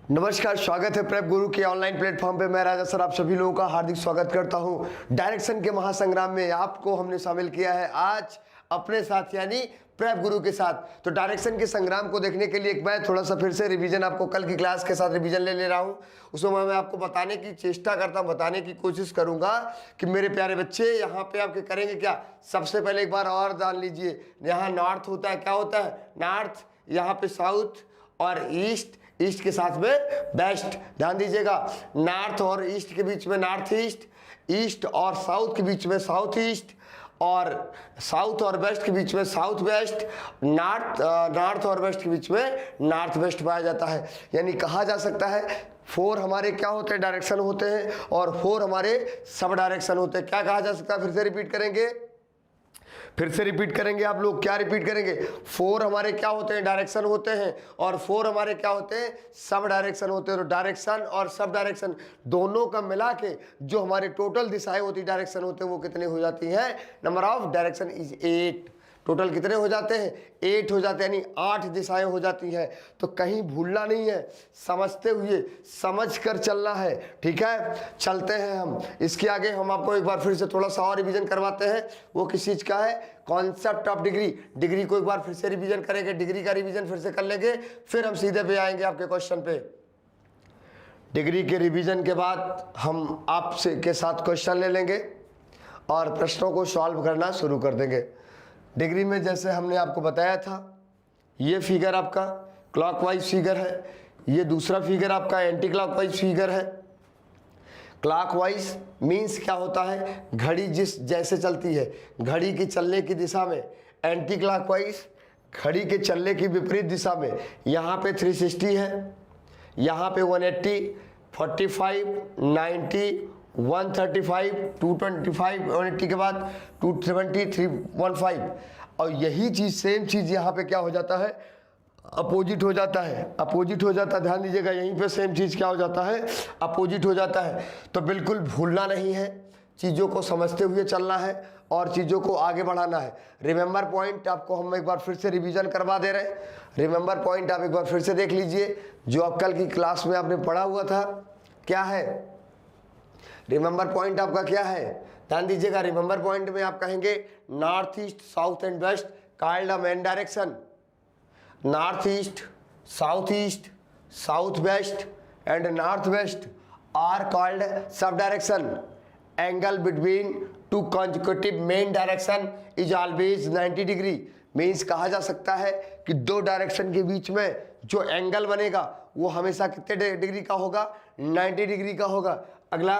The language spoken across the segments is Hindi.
नमस्कार, स्वागत है प्रेप गुरु के ऑनलाइन प्लेटफॉर्म पे। मैं राजा सर आप सभी लोगों का हार्दिक स्वागत करता हूं। डायरेक्शन के महासंग्राम में आपको हमने शामिल किया है आज अपने साथ, यानी प्रेप गुरु के साथ। तो डायरेक्शन के संग्राम को देखने के लिए एक मैं थोड़ा सा फिर से रिवीजन आपको कल की क्लास के साथ रिवीजन ले रहा हूं। उसमें मैं आपको बताने की चेष्टा करता हूं, बताने की कोशिश करूंगा कि मेरे प्यारे बच्चे यहाँ पे आपके करेंगे क्या। सबसे पहले एक बार और जान लीजिए, यहाँ नॉर्थ होता है, क्या होता है नॉर्थ, यहाँ पे साउथ और ईस्ट, ईस्ट के साथ में वेस्ट। ध्यान दीजिएगा, नॉर्थ और ईस्ट के बीच में नॉर्थ ईस्ट, ईस्ट और साउथ के बीच में साउथ ईस्ट, और साउथ और वेस्ट के बीच में साउथ वेस्ट, नॉर्थ और वेस्ट के बीच में नॉर्थ वेस्ट पाया जाता है। यानी कहा जा सकता है 4 हमारे क्या होते हैं, डायरेक्शन होते हैं, और 4 हमारे सब डायरेक्शन होते हैं। क्या कहा जा सकता है, फिर से रिपीट करेंगे आप लोग, क्या रिपीट करेंगे। 4 हमारे क्या होते हैं, डायरेक्शन होते हैं, और 4 हमारे क्या होते हैं, सब डायरेक्शन होते हैं। तो डायरेक्शन और सब डायरेक्शन दोनों का मिला के जो हमारे टोटल दिशाएं होती डायरेक्शन होते हैं वो कितने हो जाती हैं, number of direction is 8। Total कितने हो जाते हैं, 8 हो जाते हैं, यानी 8 दिशाएं हो जाती हैं। तो कहीं भूलना नहीं है, समझते हुए समझ कर चलना है, ठीक है। चलते हैं हम इसके आगे, हम आपको एक बार फिर से थोड़ा सा और रिवीजन करवाते हैं। वो किस चीज़ का है, कॉन्सेप्ट ऑफ डिग्री। डिग्री को एक बार फिर से रिवीजन करेंगे, डिग्री का रिवीजन फिर से कर लेंगे, फिर हम सीधे पे आएंगे आपके क्वेश्चन पे। डिग्री के रिवीजन के बाद हम आपसे के साथ क्वेश्चन ले लेंगे और प्रश्नों को सॉल्व करना शुरू कर देंगे। डिग्री में जैसे हमने आपको बताया था, ये फिगर आपका क्लॉकवाइज फिगर है, ये दूसरा फिगर आपका एंटी क्लॉकवाइज फिगर है। क्लॉकवाइज मीन्स क्या होता है, घड़ी जिस जैसे चलती है, घड़ी की चलने की दिशा में। एंटी क्लॉकवाइज घड़ी के चलने की विपरीत दिशा में। यहाँ पे 360 है, यहाँ पे 180, 45, 90, 135, 225, 180 के बाद 270, 315। और यही चीज़ सेम चीज़ यहाँ पे क्या हो जाता है, अपोजिट हो जाता है, अपोजिट हो जाता है। ध्यान दीजिएगा, यहीं पे सेम चीज़ क्या हो जाता है, अपोजिट हो जाता है। तो बिल्कुल भूलना नहीं है, चीज़ों को समझते हुए चलना है और चीज़ों को आगे बढ़ाना है। रिमेंबर पॉइंट आपको हम एक बार फिर से रिवीजन करवा दे रहे हैं। रिमेंबर पॉइंट आप एक बार फिर से देख लीजिए, जो आप कल की क्लास में आपने पढ़ा हुआ था। क्या है रिमेंबर पॉइंट आपका, क्या है, ध्यान दीजिएगा। रिमेंबर पॉइंट में आप कहेंगे north east, south and west called a main direction. North east, south west and north west are called sub direction. Angle between 2 consecutive main direction is always 90 degree. Means कहा जा सकता है कि 2 डायरेक्शन के बीच में जो एंगल बनेगा वो हमेशा कितने डिग्री का होगा, 90 डिग्री का होगा। अगला,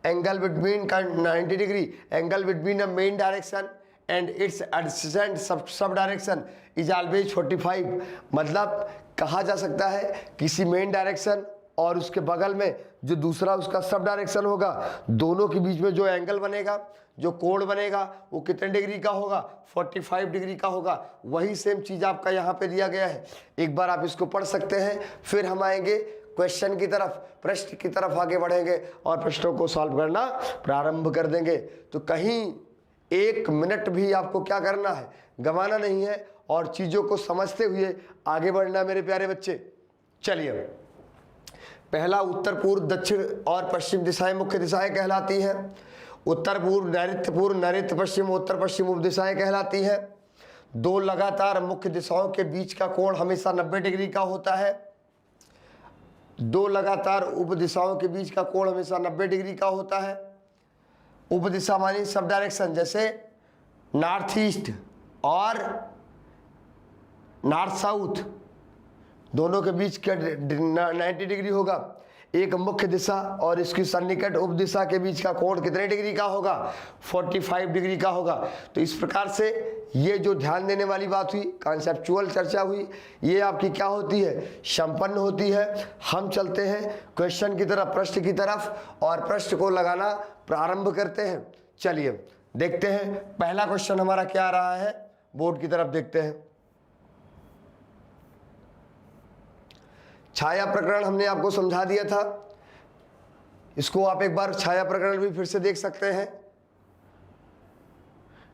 एंगल बिटवीन का 90 degree, angle between a main direction and it's adjacent sub direction is always 45। मतलब कहा जा सकता है किसी मेन डायरेक्शन और उसके बगल में जो दूसरा उसका सब डायरेक्शन होगा, दोनों के बीच में जो एंगल बनेगा, जो कोण बनेगा, वो कितने डिग्री का होगा, 45 डिग्री का होगा। वही सेम चीज़ आपका यहाँ पे दिया गया है। एक बार आप इसको पढ़ सकते हैं, फिर हम आएंगे क्वेश्चन की तरफ, प्रश्न की तरफ आगे बढ़ेंगे और प्रश्नों को सॉल्व करना प्रारंभ कर देंगे। तो कहीं 1 मिनट भी आपको क्या करना है, गंवाना नहीं है और चीज़ों को समझते हुए आगे बढ़ना मेरे प्यारे बच्चे। चलिए, पहला उत्तर पूर्व, दक्षिण और पश्चिम दिशाएं मुख्य दिशाएं कहलाती हैं। उत्तर पूर्व, नैऋत्य पश्चिम, उत्तर पश्चिम उप दिशाएं कहलाती हैं। 2 लगातार मुख्य दिशाओं के बीच का कोण हमेशा 90 डिग्री का होता है। 2 लगातार उप दिशाओं के बीच का कोण हमेशा 90 डिग्री का होता है। उप दिशा मानी सब डायरेक्शन, जैसे नॉर्थ ईस्ट और नॉर्थ साउथ, दोनों के बीच का 90 डिग्री होगा। एक मुख्य दिशा और इसकी सन्निकट उप दिशा के बीच का कोण कितने डिग्री का होगा, 45 डिग्री का होगा। तो इस प्रकार से ये जो ध्यान देने वाली बात हुई, कॉन्सेप्चुअल चर्चा हुई, ये आपकी क्या होती है, संपन्न होती है। हम चलते हैं क्वेश्चन की तरफ, प्रश्न की तरफ, और प्रश्न को लगाना प्रारंभ करते हैं। चलिए देखते हैं पहला क्वेश्चन हमारा क्या आ रहा है, बोर्ड की तरफ देखते हैं। छाया प्रकरण हमने आपको समझा दिया था, इसको आप एक बार छाया प्रकरण भी फिर से देख सकते हैं।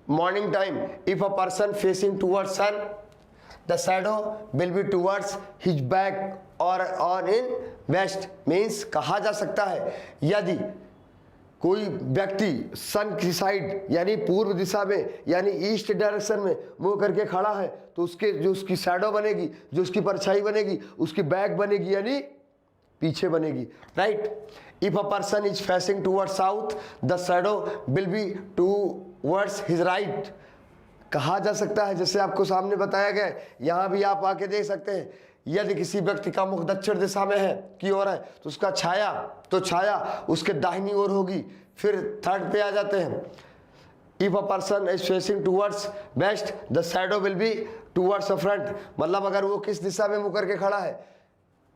Morning time, if a person facing towards sun, the shadow will be towards his back और ऑन इन वेस्ट मीन्स कहा जा सकता है यदि कोई व्यक्ति सन की साइड यानी पूर्व दिशा में यानी ईस्ट डायरेक्शन में मुंह करके खड़ा है तो उसके जो उसकी शैडो बनेगी, जो उसकी परछाई बनेगी, उसकी बैक बनेगी यानी पीछे बनेगी, right. If a person is facing toward south the shadow will be towards his right. कहा जा सकता है जैसे आपको सामने बताया गया, यहाँ भी आप आके देख सकते हैं, यदि किसी व्यक्ति का मुख दक्षिण दिशा में है की ओर है तो उसका छाया उसके दाहिनी ओर होगी। फिर थर्ड पे आ जाते हैं, if a person is facing towards west the shadow will be towards the front. मतलब अगर वो किस दिशा में मुंह करके खड़ा है,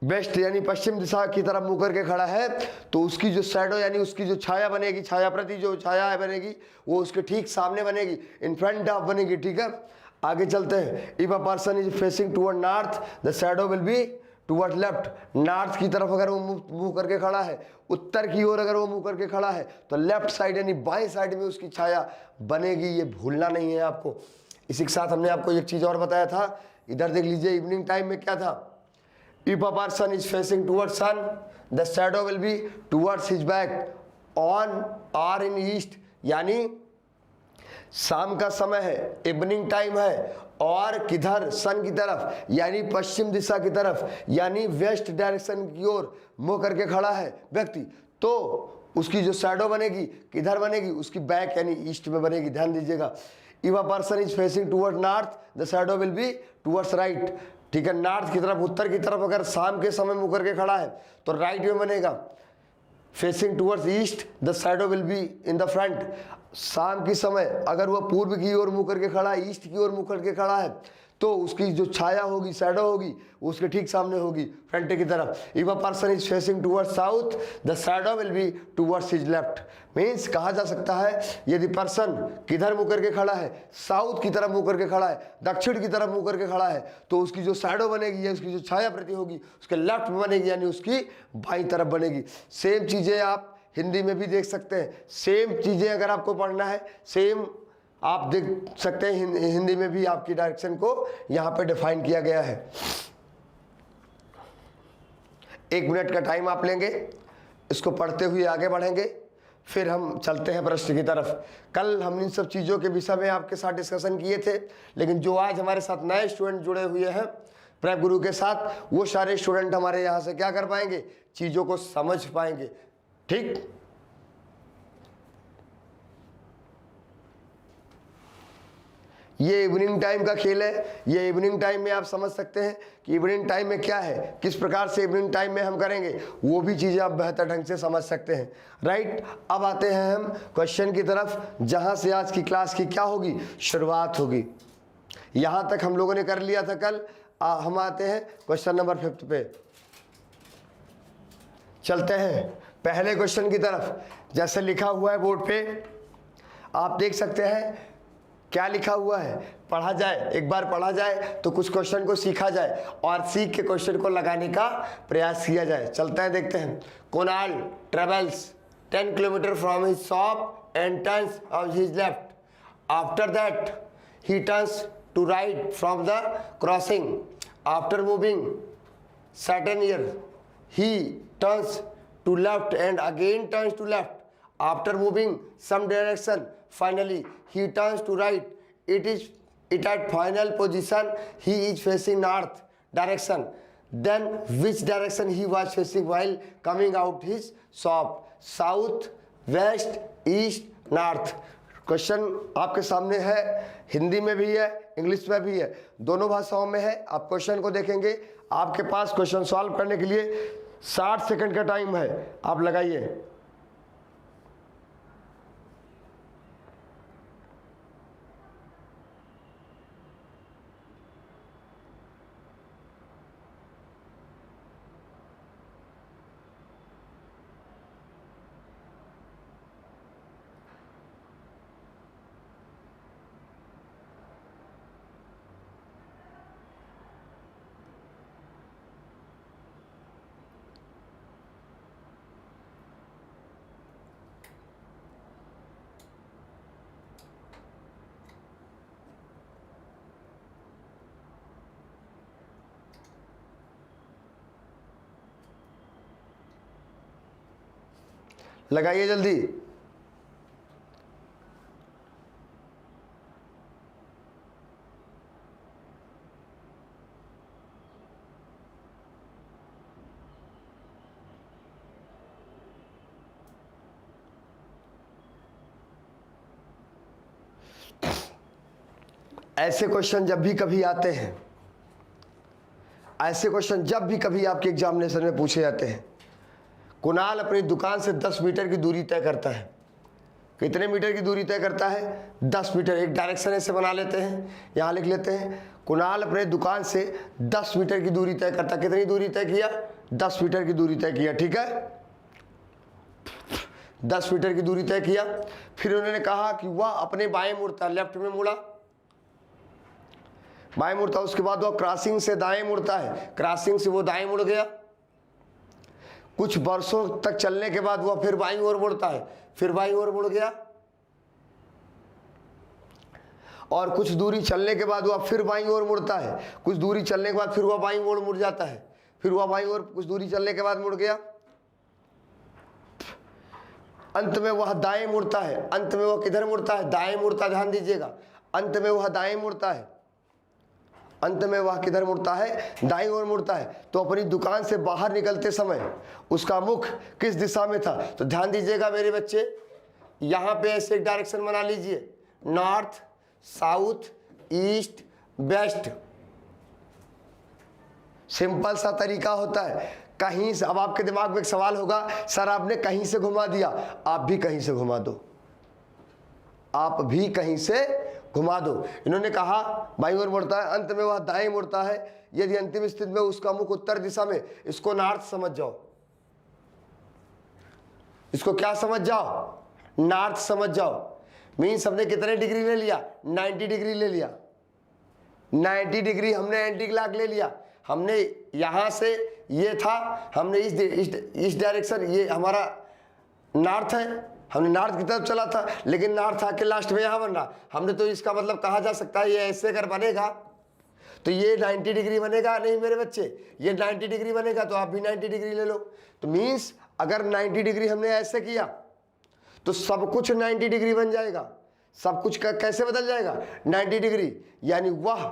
वेस्ट यानी पश्चिम दिशा की तरफ मुंह करके खड़ा है, तो उसकी जो शैडो यानी उसकी जो छाया बनेगी, छाया प्रति जो छाया बनेगी वो उसके ठीक सामने बनेगी, इन फ्रंट ऑफ बनेगी, ठीक है। आगे चलते हैं, if a person is facing toward north the shadow will B toward left. North की तरफ अगर वो मुंह करके खड़ा है, उत्तर की ओर अगर वो मुंह करके खड़ा है तो लेफ्ट साइड यानी बाएं साइड में उसकी छाया बनेगी, ये भूलना नहीं है आपको। इसी के साथ हमने आपको एक चीज और बताया था, इधर देख लीजिए, इवनिंग टाइम में क्या था, if a person is facing towards sun the shadow will be towards his back on or in east, यानी शाम का समय है, इवनिंग टाइम है, और किधर, सन की तरफ यानी पश्चिम दिशा की तरफ यानी वेस्ट डायरेक्शन की ओर मुंह करके खड़ा है व्यक्ति, तो उसकी जो शैडो बनेगी किधर बनेगी, उसकी बैक यानी ईस्ट में बनेगी, ध्यान दीजिएगा। If a person is facing toward north the shadow will be towards right, ठीक है। नॉर्थ की तरफ, उत्तर की तरफ अगर शाम के समय मुंह करके खड़ा है तो राइट में बनेगा। Facing towards east the shadow will be in the front. शाम की समय अगर वह पूर्व की ओर मुंह करके खड़ा है, ईस्ट की ओर मुंह करके खड़ा है, तो उसकी जो छाया होगी, शैडो होगी, उसके ठीक सामने होगी, फ्रंट की तरफ। If a person is facing towards south the shadow will be towards his left. Means कहा जा सकता है यदि पर्सन किधर मुंह करके खड़ा है, साउथ की तरफ मुंह करके खड़ा है, दक्षिण की तरफ मुंह करके खड़ा है, तो उसकी जो शैडो बनेगी या उसकी जो छाया प्रति होगी उसके लेफ्ट में बनेगी यानी उसकी बाईं तरफ बनेगी। सेम चीजें आप हिंदी में भी देख सकते हैं, सेम चीजें अगर आपको पढ़ना है सेम आप देख सकते हैं, हिंदी में भी आपकी डायरेक्शन को यहां पे डिफाइन किया गया है। 1 मिनट का टाइम आप लेंगे, इसको पढ़ते हुए आगे बढ़ेंगे, फिर हम चलते हैं प्रश्न की तरफ। कल हम इन सब चीज़ों के विषय में आपके साथ डिस्कशन किए थे, लेकिन जो आज हमारे साथ नए स्टूडेंट जुड़े हुए हैं प्रेप गुरु के साथ, वो सारे स्टूडेंट हमारे यहाँ से क्या कर पाएंगे, चीज़ों को समझ पाएंगे, ठीक। ये इवनिंग टाइम का खेल है। ये इवनिंग टाइम में आप समझ सकते हैं कि इवनिंग टाइम में क्या है, किस प्रकार से इवनिंग टाइम में हम करेंगे, वो भी चीज़ें आप बेहतर ढंग से समझ सकते हैं, राइट। अब आते हैं हम क्वेश्चन की तरफ, जहां से आज की क्लास की क्या होगी, शुरुआत होगी। यहां तक हम लोगों ने कर लिया था कल। हम आते हैं क्वेश्चन नंबर 5 पे, चलते हैं पहले क्वेश्चन की तरफ। जैसे लिखा हुआ है बोर्ड पे, आप देख सकते हैं क्या लिखा हुआ है, पढ़ा जाए, एक बार पढ़ा जाए तो कुछ क्वेश्चन को सीखा जाए और सीख के क्वेश्चन को लगाने का प्रयास किया जाए। चलते हैं, देखते हैं। Kunal travels 10 kilometre from his shop and turns on his left. After that he turns to right from the crossing. After moving certain year he turns to left and again turns to left. After moving some direction, finally he turns to right. It at final position he is facing north direction. Then which direction he was facing while coming out his shop? South, west, east, north. Question आपके सामने है, हिंदी में भी है, इंग्लिश में भी है, दोनों भाषाओं में है। आप क्वेश्चन को देखेंगे, आपके पास क्वेश्चन सॉल्व करने के लिए 60 सेकंड का टाइम है, आप लगाइए। लगाइए जल्दी। ऐसे क्वेश्चन जब भी कभी आते हैं, ऐसे क्वेश्चन जब भी कभी आपके एग्जामिनेशन में पूछे जाते हैं, कुणाल अपनी दुकान से 10 मीटर की दूरी तय करता है। कितने मीटर की दूरी तय करता है? 10 मीटर। एक डायरेक्शन ऐसे बना लेते हैं, यहाँ लिख लेते हैं, कुणाल अपने दुकान से 10 मीटर की दूरी तय करता है। कितनी दूरी तय किया? 10 मीटर की दूरी तय किया। ठीक है, 10 मीटर की दूरी तय किया। फिर उन्होंने कहा कि वह अपने बाएं मुड़ता, लेफ्ट में मुड़ा, बाएं मुड़ता। उसके बाद वह क्रॉसिंग से दाएं मुड़ता है, क्रॉसिंग से वो दाएं मुड़ गया। कुछ वर्षों तक चलने के बाद वह फिर बाईं ओर मुड़ता है, फिर बाईं ओर मुड़ गया। और कुछ दूरी चलने के बाद वह फिर बाईं ओर मुड़ता है। कुछ दूरी चलने के बाद फिर वह बाईं ओर मुड़ जाता है, फिर वह बाईं ओर कुछ दूरी चलने के बाद मुड़ गया। अंत में वह दाएं मुड़ता है। अंत में वह किधर मुड़ता है? दाएं मुड़ता। ध्यान दीजिएगा, अंत में वह दाएं मुड़ता है। अंत में वह किधर मुड़ता है? दाईं ओर मुड़ता है। तो अपनी दुकान से बाहर निकलते समय उसका मुख किस दिशा में था? तो ध्यान दीजिएगा मेरे बच्चे, यहां पे ऐसे एक डायरेक्शन बना लीजिए, north, south, east, west. Simple सा तरीका होता है। कहीं से, अब आपके दिमाग में एक सवाल होगा, सर आपने कहीं से घुमा दिया। आप भी कहीं से घुमा दो, आप भी कहीं से घुमा दो। इन्होंने कहा बाईं ओर मुड़ता है, अंत में वह दाएं मुड़ता है। यदि अंतिम स्थिति में उसका मुख उत्तर दिशा में, इसको नॉर्थ समझ जाओ। इसको क्या समझ जाओ? नॉर्थ समझ जाओ। मीन्स हमने कितने डिग्री ले लिया? 90 डिग्री ले लिया। 90 डिग्री हमने एंटी क्लॉक ले लिया। हमने यहां से ये था, हमने इस डायरेक्शन, ये हमारा नॉर्थ है, हमने नॉर्थ की तरफ चला था, लेकिन नॉर्थ आके लास्ट में यहां बन रहा। हमने तो इसका मतलब कहा जा सकता है ये ऐसे अगर बनेगा तो ये 90 डिग्री बनेगा। नहीं मेरे बच्चे, ये 90 डिग्री बनेगा, तो आप भी 90 डिग्री ले लो। तो मीन्स अगर 90 डिग्री हमने ऐसे किया तो सब कुछ 90 डिग्री बन जाएगा। सब कुछ कैसे बदल जाएगा? 90 डिग्री। यानी वह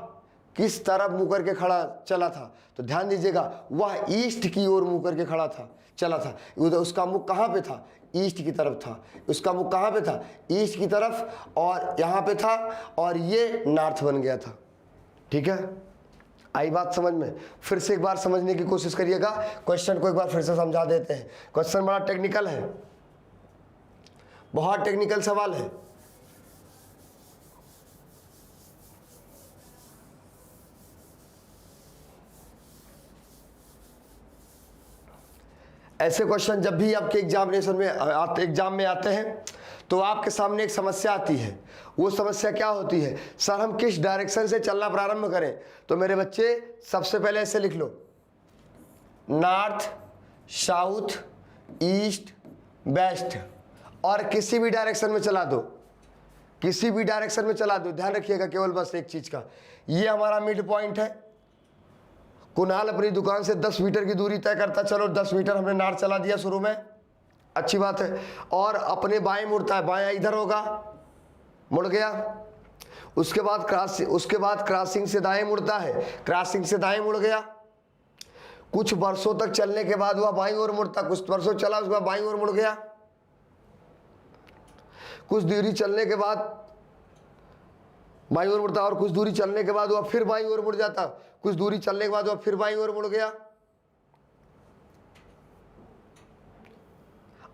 किस तरफ मुंह करके खड़ा चला था? तो ध्यान दीजिएगा, वह ईस्ट की ओर मुंह करके खड़ा था, चला था। उसका मुख कहाँ पे था? ईस्ट की तरफ था। उसका मुख कहाँ पे था? ईस्ट की तरफ, और यहाँ पे था, और ये नॉर्थ बन गया था। ठीक है, आई बात समझ में? फिर से एक बार समझने की कोशिश करिएगा। क्वेश्चन को एक बार फिर से समझा देते हैं। क्वेश्चन बड़ा टेक्निकल है, बहुत टेक्निकल सवाल है। ऐसे क्वेश्चन जब भी आपके एग्जामिनेशन में एग्जाम में आते हैं तो आपके सामने एक समस्या आती है। वो समस्या क्या होती है? सर हम किस डायरेक्शन से चलना प्रारंभ करें? तो मेरे बच्चे सबसे पहले ऐसे लिख लो, नॉर्थ, साउथ, ईस्ट, वेस्ट, और किसी भी डायरेक्शन में चला दो, किसी भी डायरेक्शन में चला दो। ध्यान रखिएगा केवल बस एक चीज का, ये हमारा मिड पॉइंट है। कुणाल अपनी दुकान से 10 मीटर की दूरी तय करता। चलो 10 मीटर हमने नॉर्थ चला दिया शुरू में, अच्छी बात है। और अपने बाएं मुड़ता है, बाएं इधर होगा, मुड़ गया। उसके बाद क्रॉसिंग से दाएं मुड़ता है, क्रॉसिंग से दाएं मुड़ गया। कुछ वर्षों तक चलने के बाद वह बाईं ओर मुड़ता, कुछ वर्षों चला उसके बाद बाईं ओर मुड़ गया। कुछ दूरी चलने के बाद बाईं ओर मुड़ता, और कुछ दूरी चलने के बाद वह फिर बाईं ओर मुड़ जाता। कुछ दूरी चलने के बाद वह फिर बाईं ओर मुड़ गया।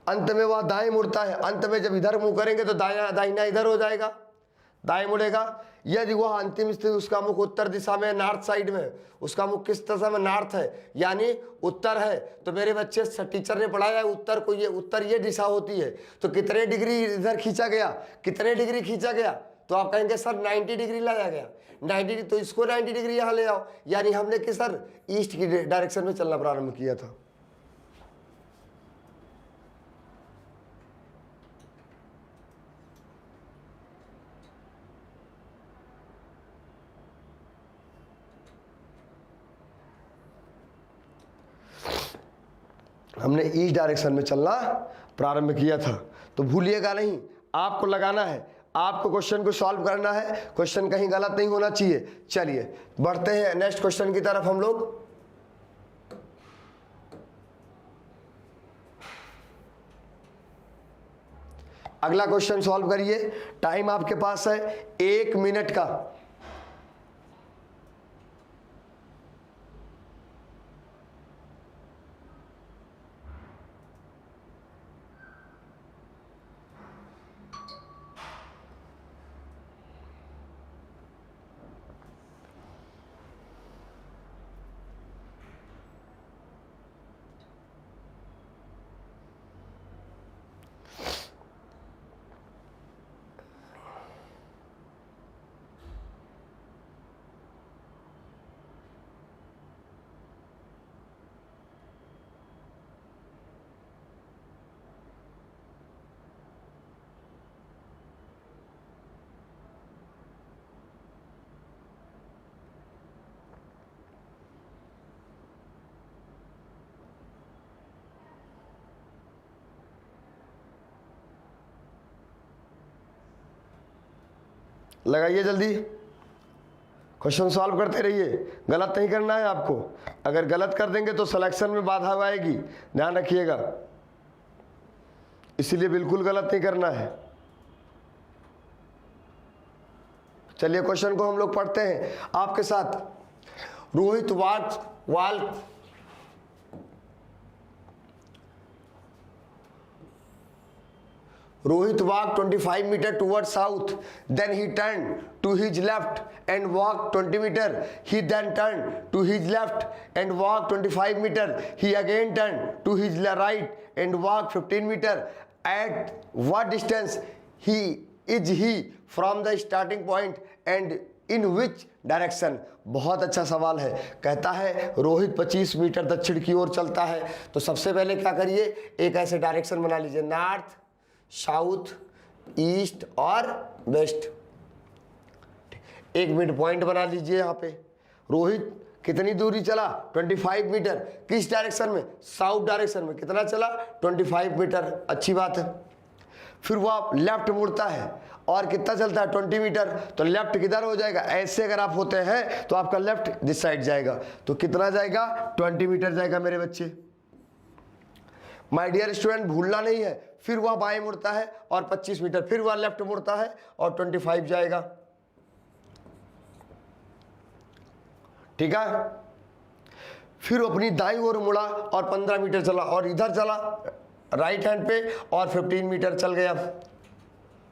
अंत में वह दाएं मुड़ता है। अंत में जब इधर मुंह करेंगे तो दाहिना इधर हो जाएगा, दाएं मुड़ेगा। यदि वह अंतिम स्थिति, उसका मुख उत्तर दिशा में, नॉर्थ साइड में, उसका मुख किस दिशा में? नॉर्थ है, यानी उत्तर है। तो मेरे बच्चे टीचर ने पढ़ाया है उत्तर को, ये उत्तर ये दिशा होती है। तो कितने डिग्री इधर खींचा गया? कितने डिग्री खींचा गया? तो आप कहेंगे सर 90 डिग्री लाया गया। 90, तो इसको 90 डिग्री यहाँ ले आओ। यानी हमने किस सर ईस्ट की डायरेक्शन में चलना प्रारंभ किया था। हमने ईस्ट डायरेक्शन में चलना प्रारंभ किया था। तो भूलिएगा नहीं, आपको लगाना है, आपको क्वेश्चन को सॉल्व करना है, क्वेश्चन कहीं गलत नहीं होना चाहिए। चलिए बढ़ते हैं नेक्स्ट क्वेश्चन की तरफ हम लोग। अगला क्वेश्चन सॉल्व करिए। टाइम आपके पास है 1 मिनट का। लगाइए जल्दी, क्वेश्चन सॉल्व करते रहिए, गलत नहीं करना है आपको। अगर गलत कर देंगे तो सिलेक्शन में बाधा आएगी, ध्यान रखिएगा, इसीलिए बिल्कुल गलत नहीं करना है। चलिए क्वेश्चन को हम लोग पढ़ते हैं आपके साथ। Rohit walked 25 meter towards south. Then he turned to his left and walked 20 meter. He then turned to his left and walked 25 meter. He again turned to his right and walked 15 meter. At what distance is he from the starting point and in which direction? बहुत अच्छा सवाल है। कहता है रोहित 25 मीटर दक्षिण की ओर चलता है। तो सबसे पहले क्या करिए, एक ऐसे डायरेक्शन बना लीजिए, नॉर्थ, साउथ, ईस्ट और वेस्ट। एक मिड पॉइंट बना लीजिए यहाँ पे। रोहित कितनी दूरी चला? 25 मीटर। किस डायरेक्शन में? साउथ डायरेक्शन में। कितना चला? 25 मीटर। अच्छी बात है। फिर वो आप लेफ्ट मुड़ता है और कितना चलता है? 20 मीटर। तो लेफ्ट किधर हो जाएगा? ऐसे अगर आप होते हैं तो आपका लेफ्ट दिस साइड जाएगा। तो कितना जाएगा? 20 मीटर जाएगा मेरे बच्चे। माय डियर स्टूडेंट, भूलना नहीं है। फिर वह बाएं मुड़ता है और 25 मीटर, फिर वह लेफ्ट मुड़ता है और 25 जाएगा। ठीक है। फिर अपनी दाईं ओर मुड़ा और 15 मीटर चला और इधर चला राइट हैंड पे और 15 मीटर चल गया।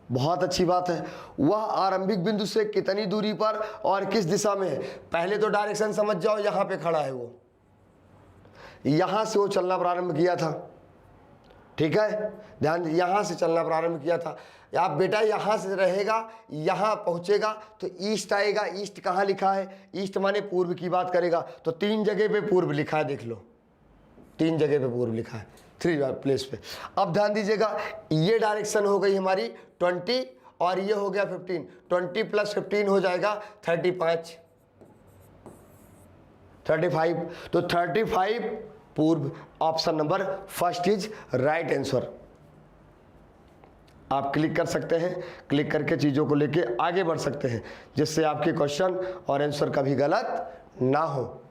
बहुत अच्छी बात है। वह आरंभिक बिंदु से कितनी दूरी पर और किस दिशा में है? पहले तो डायरेक्शन समझ जाओ, यहां पे खड़ा है वो, यहां से वो चलना प्रारंभ किया था। ठीक है, ध्यान, यहां से चलना प्रारंभ किया था। आप बेटा यहां से रहेगा, यहां पहुंचेगा तो ईस्ट आएगा। ईस्ट कहां लिखा है? ईस्ट माने पूर्व की बात करेगा। तो 3 जगह पे पूर्व लिखा है, देख लो, 3 जगह पे पूर्व लिखा है, 3 प्लेस पे। अब ध्यान दीजिएगा, ये डायरेक्शन हो गई हमारी 20 और ये हो गया 15। 20 + 15 हो जाएगा 35। तो 35 पूर्व। Option number first is right answer. आप क्लिक कर सकते हैं, क्लिक करके चीज़ों को लेके आगे बढ़ सकते हैं, जिससे आपके क्वेश्चन और आंसर कभी गलत ना हो।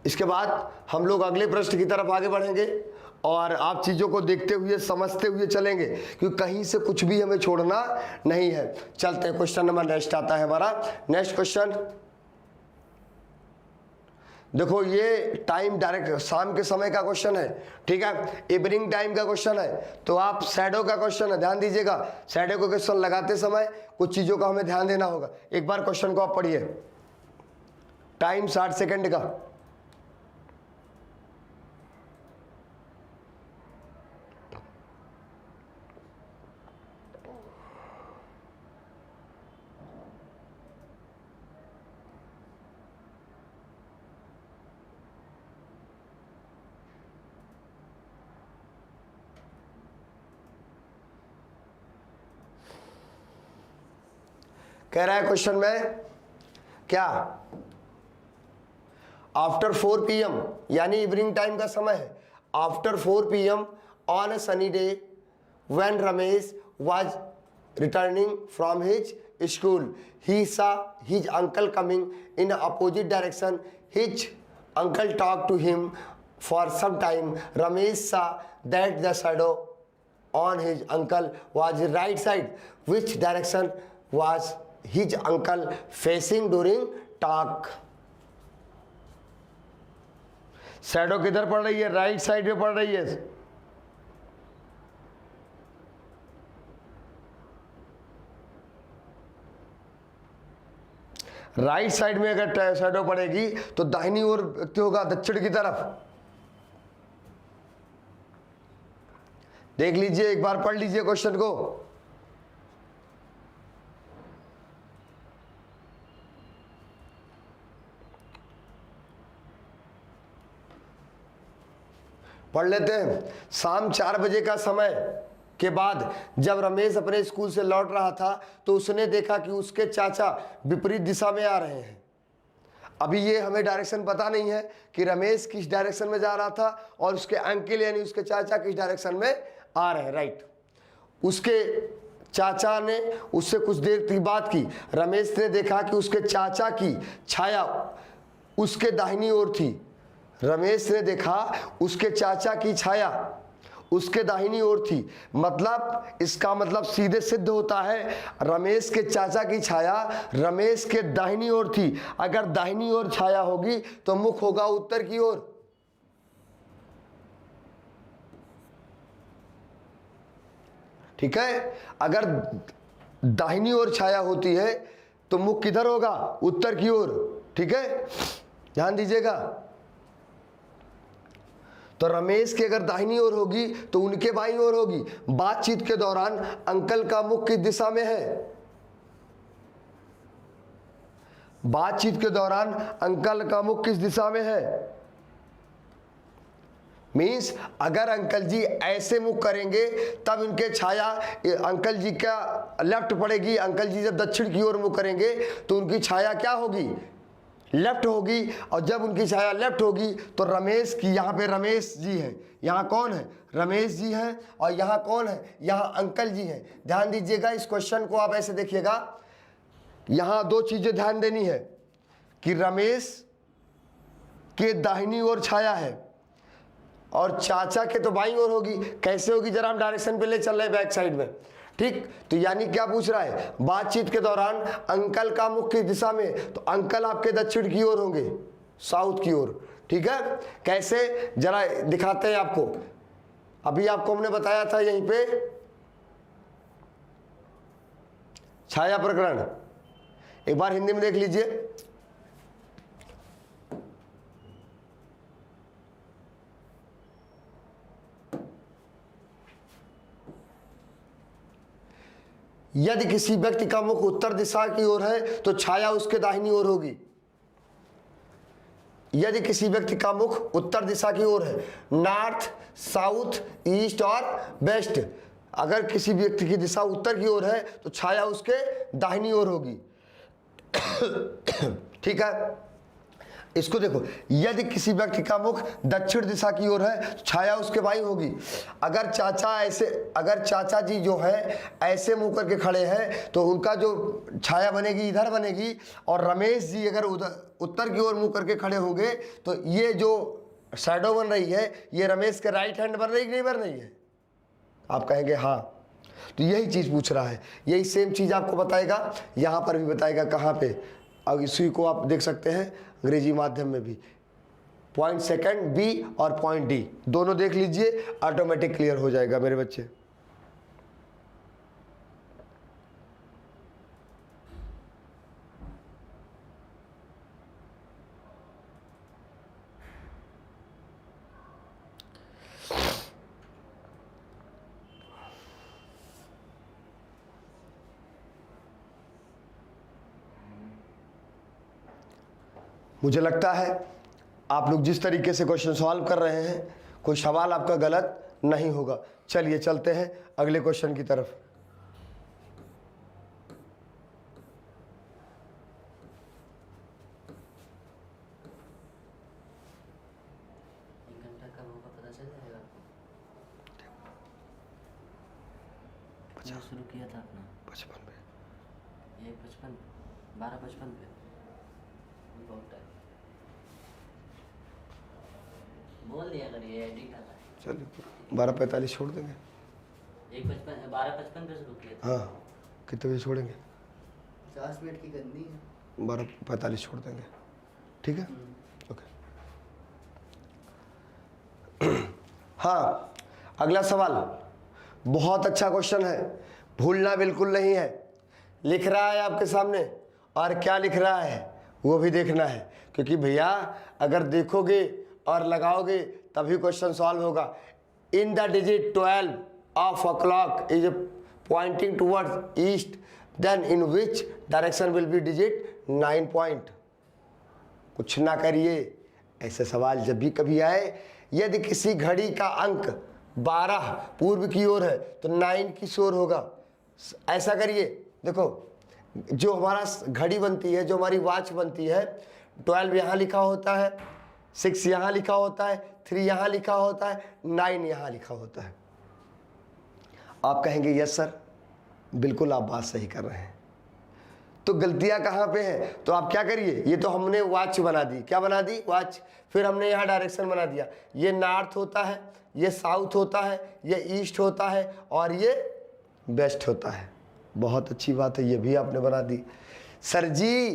इसके बाद हम लोग अगले प्रश्न की तरफ आगे बढ़ेंगे और आप चीज़ों को देखते हुए समझते हुए चलेंगे, क्योंकि कहीं से कुछ भी हमें छोड़ना नहीं है। चलते हैं, क्वेश्चन नंबर नेक्स्ट आता है हमारा। नेक्स्ट क्वेश्चन देखो, ये टाइम डायरेक्ट शाम के समय का क्वेश्चन है। ठीक है, इवनिंग टाइम का क्वेश्चन है। तो आप शैडो का क्वेश्चन है, ध्यान दीजिएगा। शैडो का क्वेश्चन लगाते समय कुछ चीज़ों का हमें ध्यान देना होगा। एक बार क्वेश्चन को आप पढ़िए। टाइम 60 सेकेंड का। कह रहा है क्वेश्चन में क्या, आफ्टर 4 PM यानी इवनिंग टाइम का समय है, after 4 PM on a sunny day when Ramesh was returning from his school he saw his uncle coming in opposite direction. His uncle talked to him for some time. Ramesh saw that the shadow on his uncle was right side. Which direction was his uncle facing during talk? Shadow किधर पड़ रही है, राइट साइड में पड़ रही है। राइट साइड में अगर शैडो पड़ेगी तो दाहिनी ओर व्यक्ति होगा दक्षिण की तरफ। देख लीजिए, एक बार पढ़ लीजिए क्वेश्चन को। पढ़ लेते हैं। शाम 4 बजे का समय के बाद जब रमेश अपने स्कूल से लौट रहा था तो उसने देखा कि उसके चाचा विपरीत दिशा में आ रहे हैं। अभी ये हमें डायरेक्शन पता नहीं है कि रमेश किस डायरेक्शन में जा रहा था और उसके अंकल यानी उसके चाचा किस डायरेक्शन में आ रहे हैं, राइट। उसके चाचा ने उससे कुछ देर की बात की। रमेश ने देखा कि उसके चाचा की छाया उसके दाहिनी ओर थी। रमेश ने देखा उसके चाचा की छाया उसके दाहिनी ओर थी। मतलब इसका मतलब सीधे सिद्ध होता है रमेश के चाचा की छाया रमेश के दाहिनी ओर थी। अगर दाहिनी ओर छाया होगी तो मुख होगा उत्तर की ओर। ठीक है, अगर दाहिनी ओर छाया होती है तो मुख किधर होगा, उत्तर की ओर। ठीक है, ध्यान दीजिएगा। तो रमेश की अगर दाहिनी ओर होगी तो उनके बाईं ओर होगी। बातचीत के दौरान अंकल का मुख किस दिशा में है, बातचीत के दौरान अंकल का मुख किस दिशा में है। मीन्स अगर अंकल जी ऐसे मुख करेंगे तब इनके छाया अंकल जी का लेफ्ट पड़ेगी। अंकल जी जब दक्षिण की ओर मुख करेंगे तो उनकी छाया क्या होगी, लेफ्ट होगी। और जब उनकी छाया लेफ्ट होगी तो रमेश की, यहाँ पे रमेश जी है, यहाँ कौन है, रमेश जी हैं। और यहाँ कौन है, यहाँ अंकल जी हैं। ध्यान दीजिएगा, इस क्वेश्चन को आप ऐसे देखिएगा। यहाँ 2 चीजें ध्यान देनी है कि रमेश के दाहिनी ओर छाया है और चाचा के तो बाईं ओर होगी। कैसे होगी, जरा हम डायरेक्शन पे ले चल रहे हैं बैक साइड में। ठीक, तो यानी क्या पूछ रहा है, बातचीत के दौरान अंकल का मुख किस दिशा में, तो अंकल आपके दक्षिण की ओर होंगे, साउथ की ओर। ठीक है, कैसे जरा दिखाते हैं आपको। अभी आपको हमने बताया था यहीं पे छाया प्रकरण, एक बार हिंदी में देख लीजिए। यदि किसी व्यक्ति का मुख उत्तर दिशा की ओर है तो छाया उसके दाहिनी ओर होगी। यदि किसी व्यक्ति का मुख उत्तर दिशा की ओर है, नॉर्थ, साउथ, ईस्ट और वेस्ट, अगर किसी व्यक्ति की दिशा उत्तर की ओर है तो छाया उसके दाहिनी ओर होगी। ठीक है, इसको देखो, यदि किसी व्यक्ति का मुख दक्षिण दिशा की ओर है तो छाया उसके बाईं होगी। अगर चाचा जी जो है ऐसे मुंह करके खड़े हैं तो उनका जो छाया बनेगी इधर बनेगी। और रमेश जी अगर उत्तर की ओर मुंह करके खड़े होंगे तो ये जो शैडो बन रही है ये रमेश के राइट हैंड बन रही है कि नहीं बन रही है, आप कहेंगे हाँ। तो यही चीज़ पूछ रहा है, यही सेम चीज़ आपको बताएगा, यहाँ पर भी बताएगा। कहाँ पे, अब इसी को आप देख सकते हैं अंग्रेजी माध्यम में भी। पॉइंट सेकंड बी और पॉइंट डी दोनों देख लीजिए, ऑटोमेटिक क्लियर हो जाएगा मेरे बच्चे। मुझे लगता है आप लोग जिस तरीके से क्वेश्चन सॉल्व कर रहे हैं कोई सवाल आपका गलत नहीं होगा। चलिए चलते हैं अगले क्वेश्चन की तरफ। बचा शुरू किया था अपना 55 पे। ये 55 12:55 पे बहुत टाइम बोल दिया करिए एडिट आता है। चलिए 12:45 छोड़ देंगे। 12:55 पे शुरू किया था। हाँ कितने बजे छोड़ेंगे? 50 मिनट की करनी है। 12:45 छोड़ देंगे, ठीक है, ओके। हाँ अगला सवाल बहुत अच्छा क्वेश्चन है, भूलना बिल्कुल नहीं है। लिख रहा है आपके सामने और क्या लिख रहा है वो भी देखना है, क्योंकि भैया अगर देखोगे और लगाओगे तभी क्वेश्चन सॉल्व होगा। In the digit 12 of a clock is pointing towards east, then in which direction will be digit 9 point. कुछ ना करिए, ऐसे सवाल जब भी कभी आए, यदि किसी घड़ी का अंक 12 पूर्व की ओर है तो 9 किस ओर होगा। ऐसा करिए, देखो जो हमारा घड़ी बनती है, जो हमारी वॉच बनती है, 12 यहाँ लिखा होता है, 6 यहाँ लिखा होता है, 3 यहाँ लिखा होता है, 9 यहाँ लिखा होता है। आप कहेंगे यस सर, बिल्कुल आप बात सही कर रहे हैं। तो गलतियां कहाँ पे हैं? तो आप क्या करिए, ये तो हमने वॉच बना दी, क्या बना दी? वॉच। फिर हमने यहाँ डायरेक्शन बना दिया, ये नॉर्थ होता है, ये साउथ होता है, ये ईस्ट होता है और ये वेस्ट होता है। बहुत अच्छी बात है, ये भी आपने बना दी। सर जी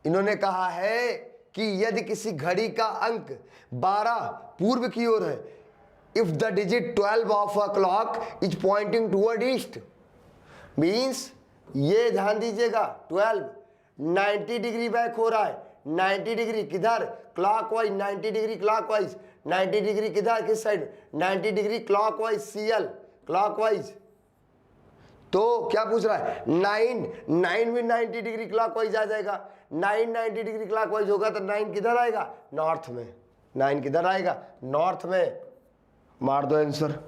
इन्होंने कहा है कि यदि किसी घड़ी का अंक 12 पूर्व की ओर है, if the digit 12 of a clock is Poynting toward east, means ये ध्यान दीजिएगा 12 90 डिग्री बैक हो रहा है। 90 डिग्री किधर? क्लॉकवाइज। 90 degree clockwise. 90 डिग्री किधर? किस side? 90 degree clockwise, CL clockwise. तो क्या पूछ रहा है? 9 भी 90 डिग्री क्लॉकवाइज आ जाएगा। 9 90 डिग्री क्लॉकवाइज होगा तो 9 किधर आएगा? नॉर्थ में। 9 किधर आएगा? नॉर्थ में। मार दो आंसर।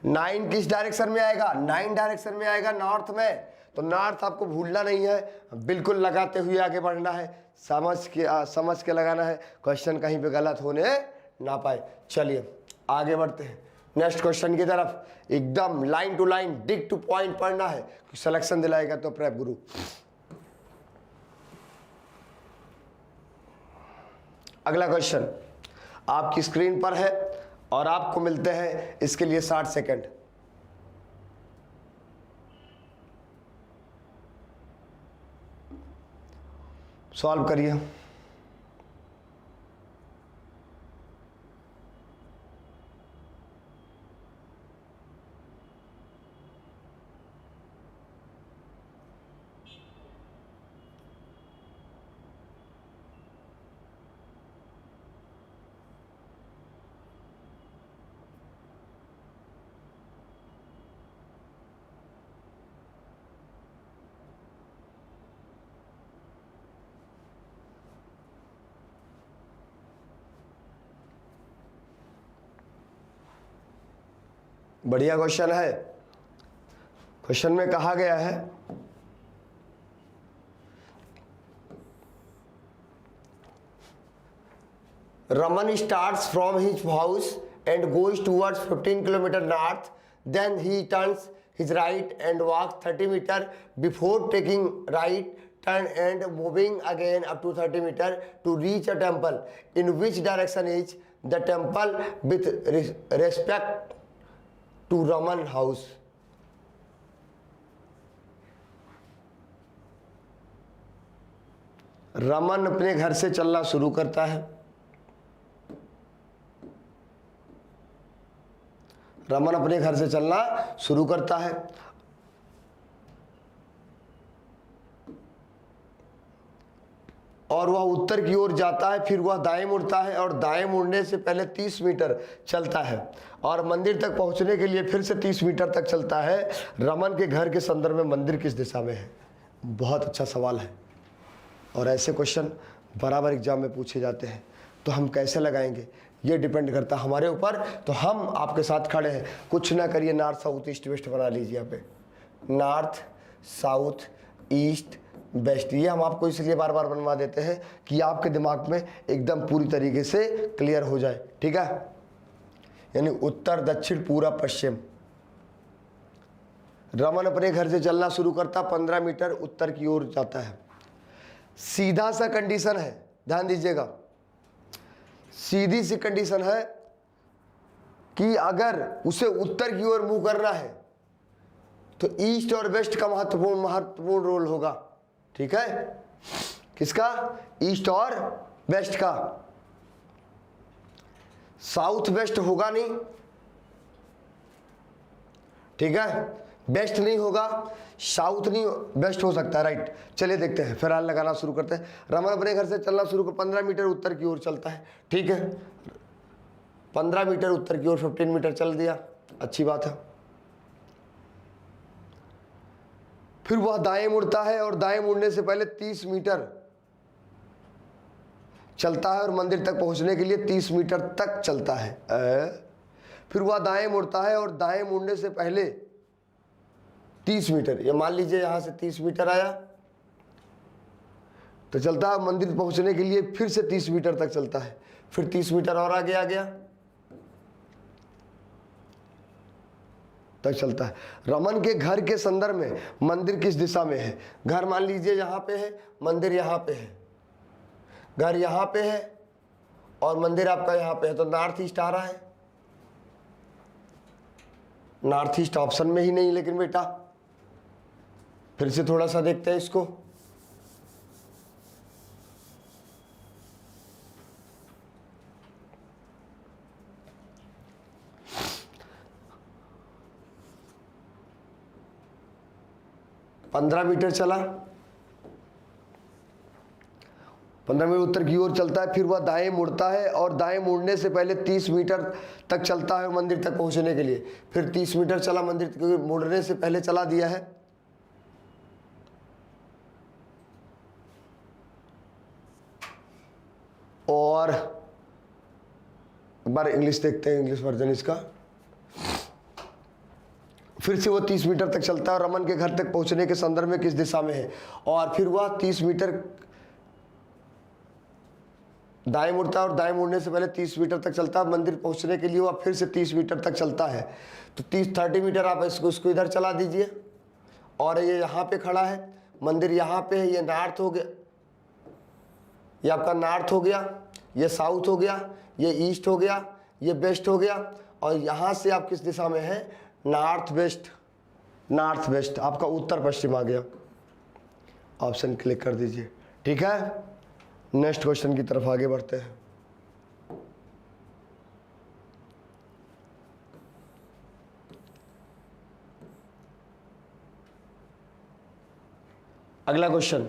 9 किस डायरेक्शन में आएगा? 9 डायरेक्शन में आएगा, नॉर्थ में। तो नॉर्थ आपको भूलना नहीं है, बिल्कुल लगाते हुए आगे बढ़ना है, समझ के लगाना है, क्वेश्चन कहीं पे गलत होने ना पाए। चलिए आगे बढ़ते हैं नेक्स्ट क्वेश्चन की तरफ। एकदम लाइन टू लाइन, डिग टू पॉइंट पढ़ना है, सिलेक्शन दिलाएगा तो प्रेप गुरु। अगला क्वेश्चन आपकी स्क्रीन पर है और आपको मिलते हैं इसके लिए 60 सेकंड। सॉल्व करिए। बढ़िया क्वेश्चन है। क्वेश्चन में कहा गया है Raman starts from his house and goes towards 15 km north. Then he turns his right and walks 30 meter before taking right turn and moving again up to 30 meter to reach a temple. In which direction is the temple with respect to Raman house? Raman अपने घर से चलना शुरू करता है। रमन अपने घर से चलना शुरू करता है और वह उत्तर की ओर जाता है। फिर वह दाएं मुड़ता है और दाएं मुड़ने से पहले 30 मीटर चलता है और मंदिर तक पहुंचने के लिए फिर से 30 मीटर तक चलता है। रमन के घर के संदर्भ में मंदिर किस दिशा में है? बहुत अच्छा सवाल है और ऐसे क्वेश्चन बराबर एग्जाम में पूछे जाते हैं। तो हम कैसे लगाएंगे ये डिपेंड करता है हमारे ऊपर। तो हम आपके साथ खड़े हैं। कुछ ना करिए, नॉर्थ साउथ ईस्ट वेस्ट बना लीजिए। यहाँ पे नॉर्थ साउथ ईस्ट बेस्ट, ये हम आपको इसलिए बार बार बनवा देते हैं कि आपके दिमाग में एकदम पूरी तरीके से क्लियर हो जाए, ठीक है। यानी उत्तर दक्षिण पूर्व पश्चिम, रमन अपने घर से चलना शुरू करता, 15 मीटर उत्तर की ओर जाता है। सीधा सा कंडीशन है, ध्यान दीजिएगा, सीधी सी कंडीशन है कि अगर उसे उत्तर की ओर मूव करना है तो ईस्ट और वेस्ट का महत्वपूर्ण रोल होगा। ठीक है, किसका? ईस्ट और वेस्ट का। साउथ वेस्ट होगा नहीं, ठीक है, वेस्ट नहीं होगा, साउथ नहीं, वेस्ट हो सकता है, राइट। चलिए देखते हैं, फिर हाल लगाना शुरू करते हैं। रमन अपने घर से चलना शुरू कर, 15 मीटर उत्तर की ओर चलता है। ठीक है, 15 मीटर उत्तर की ओर, 15 मीटर चल दिया, अच्छी बात है। फिर वह दाएं मुड़ता है और दाएं मुड़ने से पहले 30 मीटर चलता है और मंदिर तक पहुंचने के लिए 30 मीटर तक चलता है। फिर वह दाएं मुड़ता है और दाएं मुड़ने से पहले 30 मीटर, ये मान लीजिए यहां से 30 मीटर आया तो चलता है, मंदिर पहुंचने के लिए फिर से 30 मीटर तक चलता है, फिर 30 मीटर और आगे आ गया तक चलता है। रमन के घर के संदर्भ में मंदिर किस दिशा में है? घर मान लीजिए यहां पे है, मंदिर यहां पे है, घर यहां पे है और मंदिर आपका यहां पे है, तो नॉर्थ ईस्ट आ रहा है। नॉर्थ ईस्ट ऑप्शन में ही नहीं, लेकिन बेटा फिर से थोड़ा सा देखते हैं इसको। पंद्रह मीटर चला, 15 मीटर उत्तर की ओर चलता है, फिर वह दाएं मुड़ता है और दाएं मुड़ने से पहले 30 मीटर तक चलता है मंदिर तक पहुंचने के लिए। फिर 30 मीटर चला, मंदिर तक मुड़ने से पहले चला दिया है। और एक बार इंग्लिश देखते हैं, इंग्लिश वर्जन इसका। फिर से वो 30 मीटर तक चलता है और रमन के घर तक पहुंचने के संदर्भ में किस दिशा में है? और फिर वह 30 मीटर दाएं मुड़ता है और दाएं मुड़ने से पहले 30 मीटर तक चलता है, मंदिर पहुंचने के लिए वह फिर से 30 मीटर तक चलता है। तो 30 मीटर आप इसको इधर चला दीजिए और ये यहाँ पे खड़ा है, मंदिर यहाँ पे है, ये नॉर्थ हो गया, ये आपका नॉर्थ हो गया, ये साउथ हो गया, ये ईस्ट हो गया, ये वेस्ट हो गया, और यहाँ से आप किस दिशा में है? North west. नॉर्थ वेस्ट आपका उत्तर पश्चिम आ गया। ऑप्शन क्लिक कर दीजिए। ठीक है, नेक्स्ट क्वेश्चन की तरफ आगे बढ़ते हैं। अगला क्वेश्चन,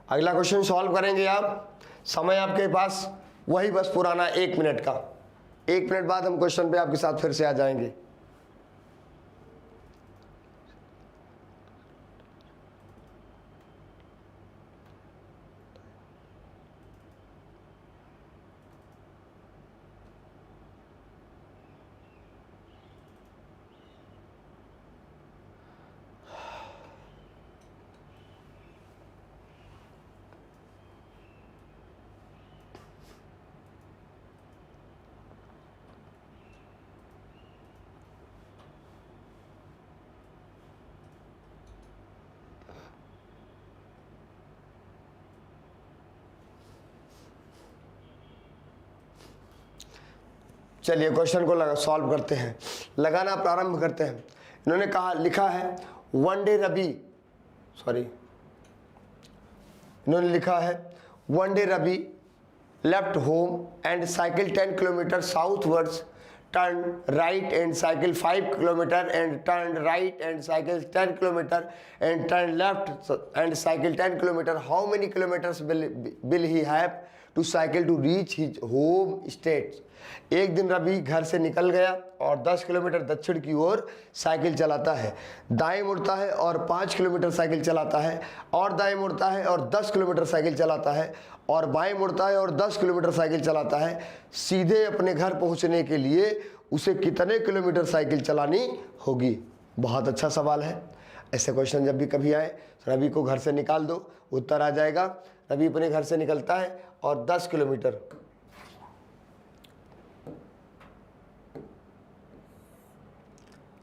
अगला क्वेश्चन सॉल्व करेंगे आप। समय आपके पास वही बस पुराना 1 मिनट का। 1 मिनट बाद हम क्वेश्चन पे आपके साथ फिर से आ जाएंगे। चलिए क्वेश्चन को सॉल्व करते हैं, लगाना प्रारंभ करते हैं। इन्होंने कहा, लिखा है वन डे रवि, इन्होंने लिखा है one day Ravi left home and cycle 10 kilometre southwards, turn right and cycle 5 kilometre and turn right and cycle 10 kilometre and turn left and cycle 10 kilometre. How many kilometres will he have to cycle to reach his home state? एक दिन रवि घर से निकल गया और 10 किलोमीटर दक्षिण की ओर साइकिल चलाता है, दाएं मुड़ता है और 5 किलोमीटर साइकिल चलाता है, और दाएं मुड़ता है और 10 किलोमीटर साइकिल चलाता है, और बाएं मुड़ता है और 10 किलोमीटर साइकिल चलाता है। सीधे अपने घर पहुंचने के लिए उसे कितने किलोमीटर साइकिल चलानी होगी? बहुत अच्छा सवाल है। ऐसे क्वेश्चन जब भी कभी आए, रवि को घर से निकाल दो, उत्तर आ जाएगा। रवि अपने घर से निकलता है और 10 किलोमीटर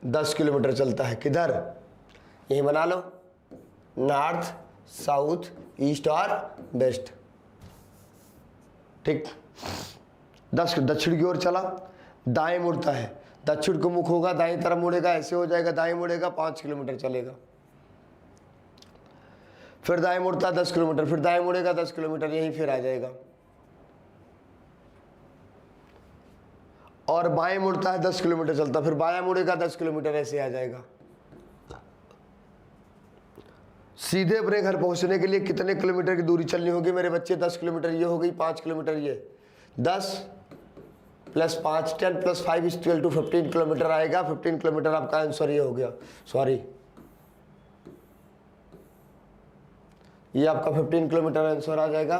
10 किलोमीटर चलता है। किधर? यही बना लो, नॉर्थ, साउथ, ईस्ट और वेस्ट। ठीक। 10 दक्षिण की ओर चला, दाएं मुड़ता है, दक्षिण को मुख होगा, दाएं तरफ मुड़ेगा, ऐसे हो जाएगा, दाएं मुड़ेगा, 5 किलोमीटर चलेगा। फिर दाएं मुड़ता है 10 किलोमीटर, फिर दाएं मुड़ेगा 10 किलोमीटर, यहीं फिर आ जाएगा। और बाएं मुड़ता है 10 किलोमीटर चलता, फिर बायां मुड़ेगा 10 किलोमीटर, ऐसे आ जाएगा। सीधे अपने घर पहुंचने के लिए कितने किलोमीटर की दूरी चलनी होगी मेरे बच्चे? 10 किलोमीटर ये हो गई, 5 किलोमीटर ये, 10 + 5 10 + 5 = 15 किलोमीटर आएगा। 15 किलोमीटर आपका आंसर ये हो गया। सॉरी, ये आपका 15 किलोमीटर आंसर आ जाएगा।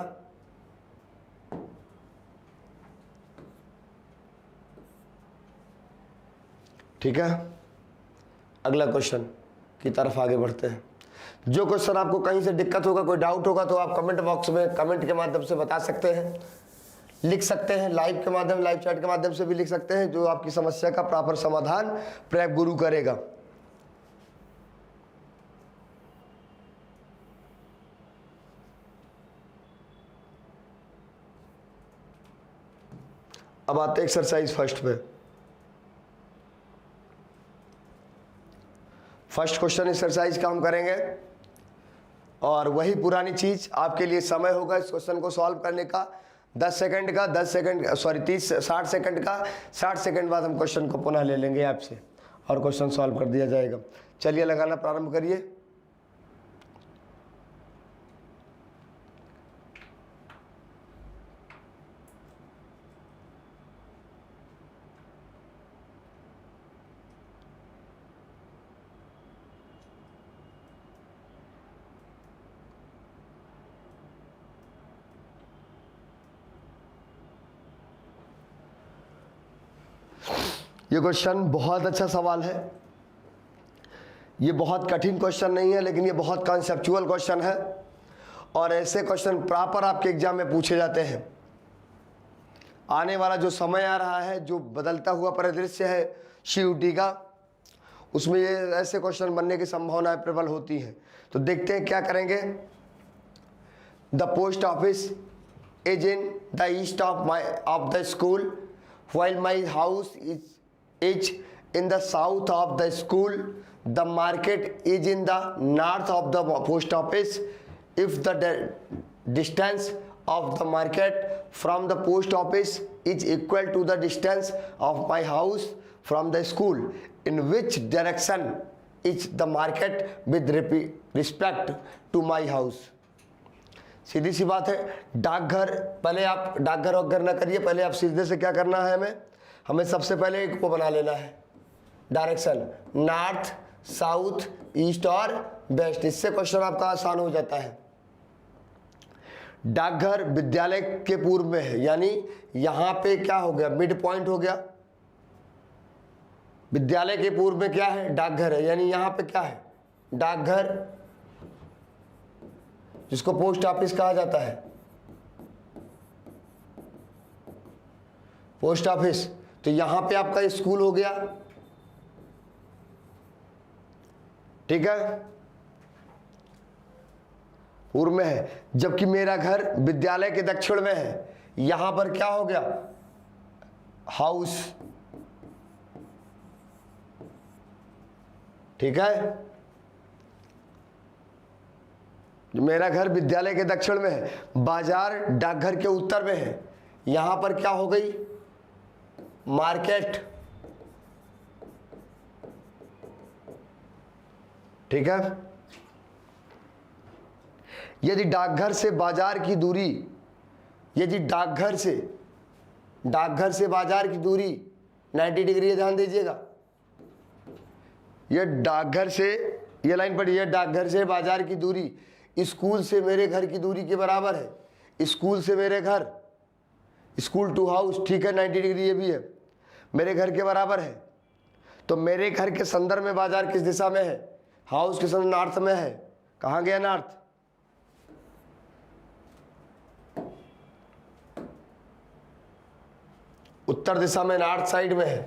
ठीक है, अगला क्वेश्चन की तरफ आगे बढ़ते हैं। जो क्वेश्चन आपको कहीं से दिक्कत होगा, कोई डाउट होगा, तो आप कमेंट बॉक्स में कमेंट के माध्यम से बता सकते हैं, लिख सकते हैं, लाइव के माध्यम, लाइव चैट के माध्यम से भी लिख सकते हैं। जो आपकी समस्या का प्रॉपर समाधान प्रेप गुरु करेगा। अब आते हैं एक्सरसाइज फर्स्ट पे। फर्स्ट क्वेश्चन एक्सरसाइज का हम करेंगे, और वही पुरानी चीज, आपके लिए समय होगा इस क्वेश्चन को सॉल्व करने का 10 सेकंड का, 10 सेकंड सॉरी 60 सेकंड का। 60 सेकंड बाद हम क्वेश्चन को पुनः ले लेंगे आपसे और क्वेश्चन सॉल्व कर दिया जाएगा। चलिए लगाना प्रारंभ करिए। ये क्वेश्चन बहुत अच्छा सवाल है। ये बहुत कठिन क्वेश्चन नहीं है, लेकिन ये बहुत कॉन्सेप्चुअल क्वेश्चन है, और ऐसे क्वेश्चन प्रॉपर आपके एग्जाम में पूछे जाते हैं। आने वाला जो समय आ रहा है, जो बदलता हुआ परिदृश्य है CUT का, उसमें ये ऐसे क्वेश्चन बनने की संभावनाएं प्रबल होती हैं। तो देखते हैं क्या करेंगे। The post office is in the east of the school, while my house is in the south of the school. The market is in the north of the post office. If the distance of the market from the post office is equal to the distance of my house from the school, in which direction is the market with respect to my house? सीधी सी बात है। डाकघर, पहले आप डाकघर वगैरह ना करिए, पहले आप सीधे से क्या करना है, हमें सबसे पहले एक को बना लेना है, डायरेक्शन नॉर्थ, साउथ, ईस्ट और वेस्ट। इससे क्वेश्चन आपका आसान हो जाता है। डाकघर विद्यालय के पूर्व में है, यानी यहां पे क्या हो गया, मिड पॉइंट हो गया। विद्यालय के पूर्व में क्या है, डाकघर है, यानी यहां पे क्या है, डाकघर, जिसको पोस्ट ऑफिस कहा जाता है, पोस्ट ऑफिस। तो यहां पे आपका स्कूल हो गया। ठीक है, पूर्व में है, जबकि मेरा घर विद्यालय के दक्षिण में है। यहां पर क्या हो गया, हाउस। ठीक है, मेरा घर विद्यालय के दक्षिण में है, बाजार डाकघर के उत्तर में है। यहां पर क्या हो गई, मार्केट। ठीक है, यदि डाकघर से बाजार की दूरी, यदि डाकघर से बाजार की दूरी 90 डिग्री है, ध्यान दीजिएगा। यह डाकघर से, ये लाइन पढ़िए, यह डाकघर से बाजार की दूरी स्कूल से मेरे घर की दूरी के बराबर है। स्कूल से मेरे घर, स्कूल टू हाउस, ठीक है, 90 डिग्री ये भी है, मेरे घर के बराबर है। तो मेरे घर के संदर्भ में बाजार किस दिशा में है, हाउस के संदर्भ नॉर्थ में है। कहाँ गया नॉर्थ, उत्तर दिशा में, नॉर्थ साइड में है।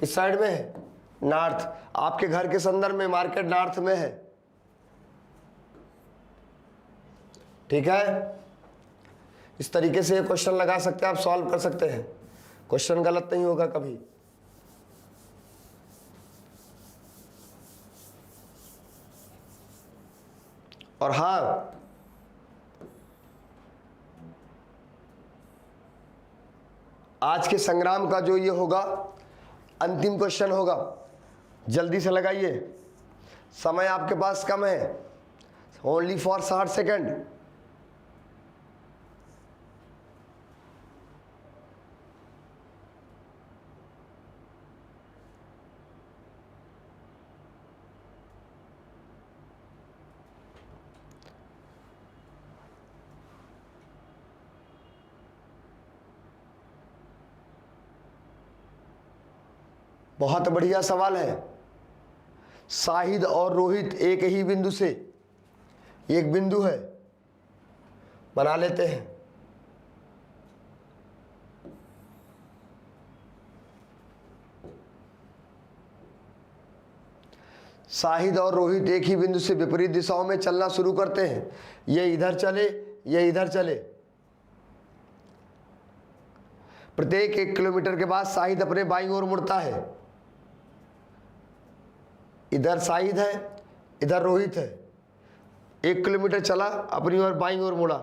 किस साइड में है, नॉर्थ। आपके घर के संदर्भ में मार्केट नॉर्थ में है, ठीक है। इस तरीके से क्वेश्चन लगा सकते हैं, आप सॉल्व कर सकते हैं, क्वेश्चन गलत नहीं होगा कभी। और हाँ, आज के संग्राम का जो ये होगा अंतिम क्वेश्चन होगा, जल्दी से लगाइए, समय आपके पास कम है, ओनली फॉर 60 सेकेंड। बहुत बढ़िया सवाल है। शाहिद और रोहित एक ही बिंदु से, एक बिंदु है, बना लेते हैं। शाहिद और रोहित एक ही बिंदु से विपरीत दिशाओं में चलना शुरू करते हैं। ये इधर चले, ये इधर चले। प्रत्येक 1 किलोमीटर के बाद शाहिद अपने बाईं ओर मुड़ता है। इधर शाहिद है, इधर रोहित है। 1 किलोमीटर चला, अपनी ओर बाईं ओर मुड़ा,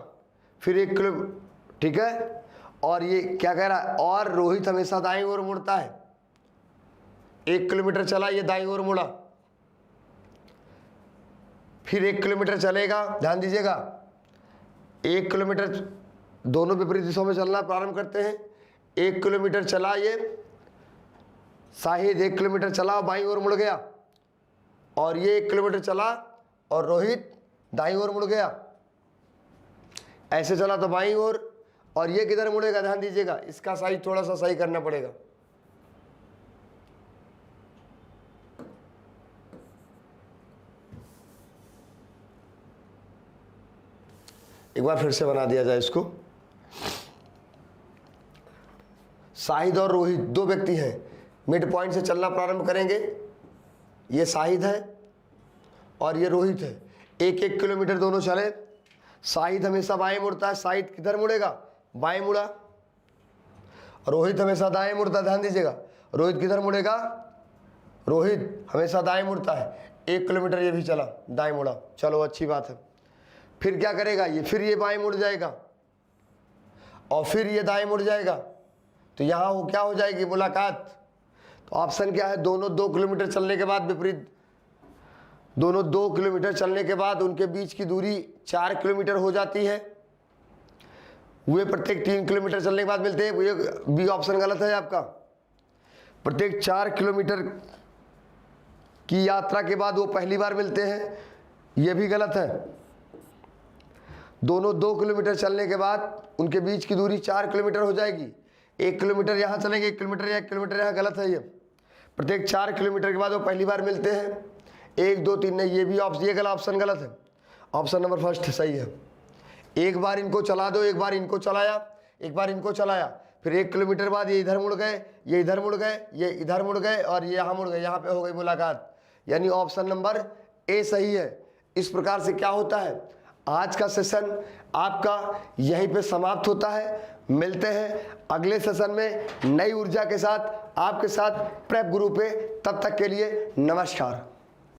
फिर 1 किलोमीटर, ठीक है। और ये क्या कह रहा है, और रोहित हमेशा दाईं ओर मुड़ता है। 1 किलोमीटर चला, ये दाईं ओर मुड़ा, फिर 1 किलोमीटर चलेगा। ध्यान दीजिएगा, 1 किलोमीटर, दोनों विपरीत दिशाओं में चलना प्रारंभ करते हैं। 1 किलोमीटर चला, ये शाहिद 1 किलोमीटर चला, बाईं ओर मुड़ गया, और ये 1 किलोमीटर चला और रोहित दाईं ओर मुड़ गया। ऐसे चला तो बाईं ओर, और ये किधर मुड़ेगा, ध्यान दीजिएगा, इसका साइज थोड़ा सा सही करना पड़ेगा। एक बार फिर से बना दिया जाए इसको। शाहिद और रोहित 2 व्यक्ति हैं, मिड पॉइंट से चलना प्रारंभ करेंगे। ये शाहिद है और ये रोहित है। 1-1 किलोमीटर दोनों चले। शाहिद हमेशा बाएं मुड़ता है, शाहिद किधर मुड़ेगा, बाएं मुड़ा। रोहित हमेशा दाएं मुड़ता है, ध्यान दीजिएगा, रोहित किधर मुड़ेगा, रोहित हमेशा दाएं मुड़ता है। 1 किलोमीटर ये भी चला, दाएं मुड़ा, चलो अच्छी बात है। फिर क्या करेगा ये, फिर ये बाएं मुड़ जाएगा और फिर ये दाएं मुड़ जाएगा, तो यहाँ वो क्या हो जाएगी, मुलाकात। तो ऑप्शन क्या है, दोनों 2 किलोमीटर चलने के बाद विपरीत, दोनों 2 किलोमीटर चलने के बाद उनके बीच की दूरी 4 किलोमीटर हो जाती है। वे प्रत्येक 3 किलोमीटर चलने के बाद मिलते हैं। ये बी ऑप्शन गलत है आपका। प्रत्येक 4 किलोमीटर की यात्रा के बाद वो पहली बार मिलते हैं, ये भी गलत है। दोनों 2 किलोमीटर चलने के बाद उनके बीच की दूरी 4 किलोमीटर हो जाएगी। 1 किलोमीटर यहाँ चलेंगे, 1 किलोमीटर या 1 किलोमीटर यहाँ, गलत है ये। प्रत्येक 4 किलोमीटर के बाद वो पहली बार मिलते हैं। 1, 2, 3 नहीं, ये भी ये गलत, ऑप्शन गलत है। ऑप्शन नंबर फर्स्ट सही है। एक बार इनको चला दो, एक बार इनको चलाया, एक बार इनको चलाया, फिर 1 किलोमीटर बाद ये इधर मुड़ गए, ये इधर मुड़ गए, ये इधर मुड़ गए और ये यहाँ मुड़ गए, यहाँ पे हो गई मुलाकात। यानी ऑप्शन नंबर ए सही है। इस प्रकार से क्या होता है, आज का सेशन आपका यहीं पे समाप्त होता है। मिलते हैं अगले सेशन में नई ऊर्जा के साथ, आपके साथ प्रेप गुरु पे। तब तक के लिए नमस्कार।